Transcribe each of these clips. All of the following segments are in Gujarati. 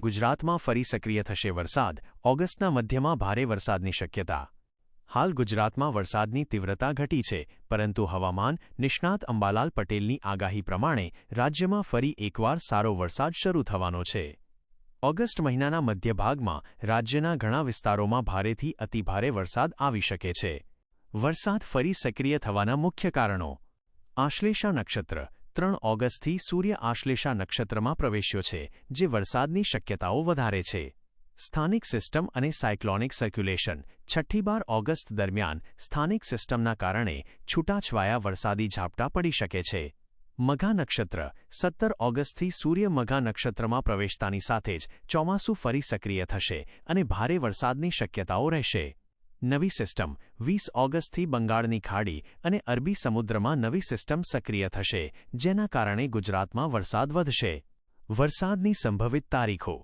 ગુજરાતમાં ફરી સક્રિય થશે વરસાદ, ઓગસ્ટના મધ્યમાં ભારે વરસાદની શક્યતા. હાલ ગુજરાતમાં વરસાદની તીવ્રતા ઘટી છે, પરંતુ હવામાન નિષ્ણાત અંબાલાલ પટેલની આગાહી પ્રમાણે રાજ્યમાં ફરી એકવાર સારો વરસાદ શરૂ થવાનો છે. ઓગસ્ટ મહિનાના મધ્યભાગમાં રાજ્યના ઘણા વિસ્તારોમાં ભારેથી અતિભારે વરસાદ આવી શકે છે. વરસાદ ફરી સક્રિય થવાના મુખ્ય કારણો. આશ્લેષા નક્ષત્ર. 3 ઓગસ્ટથી સૂર્ય આશ્લેષા નક્ષત્રમાં પ્રવેશ્યો છે, જે વરસાદની શક્યતાઓ વધારે છે. સ્થાનિક સિસ્ટમ અને સાયક્લોનિક સર્ક્યુલેશન. 6-12 ઓગસ્ટ દરમિયાન સ્થાનિક સિસ્ટમના કારણે છૂટાછવાયા વરસાદી ઝાપટા પડી શકે છે. મઘા નક્ષત્ર. 17 ઓગસ્ટથી સૂર્ય મઘા નક્ષત્રમાં પ્રવેશતાની સાથે જ ચોમાસું ફરી સક્રિય થશે અને ભારે વરસાદની શક્યતાઓ રહેશે. નવી સિસ્ટમ. 20 ઓગસ્ટથી બંગાળની ખાડી અને અરબી સમુદ્રમાં નવી સિસ્ટમ સક્રિય થશે, જેના કારણે ગુજરાતમાં વરસાદ વધશે. વરસાદની સંભવિત તારીખો.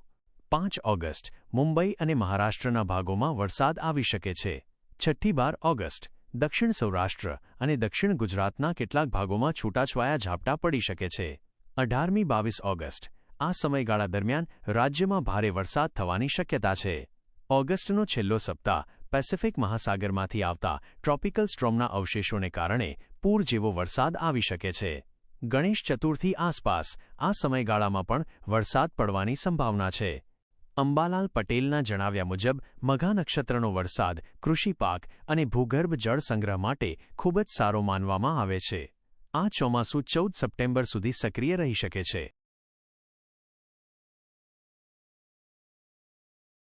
5 ઓગસ્ટ મુંબઈ અને મહારાષ્ટ્રના ભાગોમાં વરસાદ આવી શકે છે. 6-12 ઓગસ્ટ દક્ષિણ સૌરાષ્ટ્ર અને દક્ષિણ ગુજરાતના કેટલાક ભાગોમાં છૂટાછવાયા ઝાપટા પડી શકે છે. 18-22 ઓગસ્ટ આ સમયગાળા દરમિયાન રાજ્યમાં ભારે વરસાદ થવાની શક્યતા છે. ઓગસ્ટનો છેલ્લો સપ્તાહ પેસિફિક મહાસાગરમાંથી આવતા ટ્રોપિકલ સ્ટ્રોમના અવશેષોને કારણે પૂર જેવો વરસાદ આવી શકે છે. ગણેશ ચતુર્થી આસપાસ આ સમયગાળામાં પણ વરસાદ પડવાની સંભાવના છે. અંબાલાલ પટેલના જણાવ્યા મુજબ મઘા નક્ષત્રનો વરસાદ કૃષિ પાક અને ભૂગર્ભ જળ સંગ્રહ માટે ખૂબ જ સારો માનવામાં આવે છે. આ ચોમાસું 14 સપ્ટેમ્બર સુધી સક્રિય રહી શકે છે.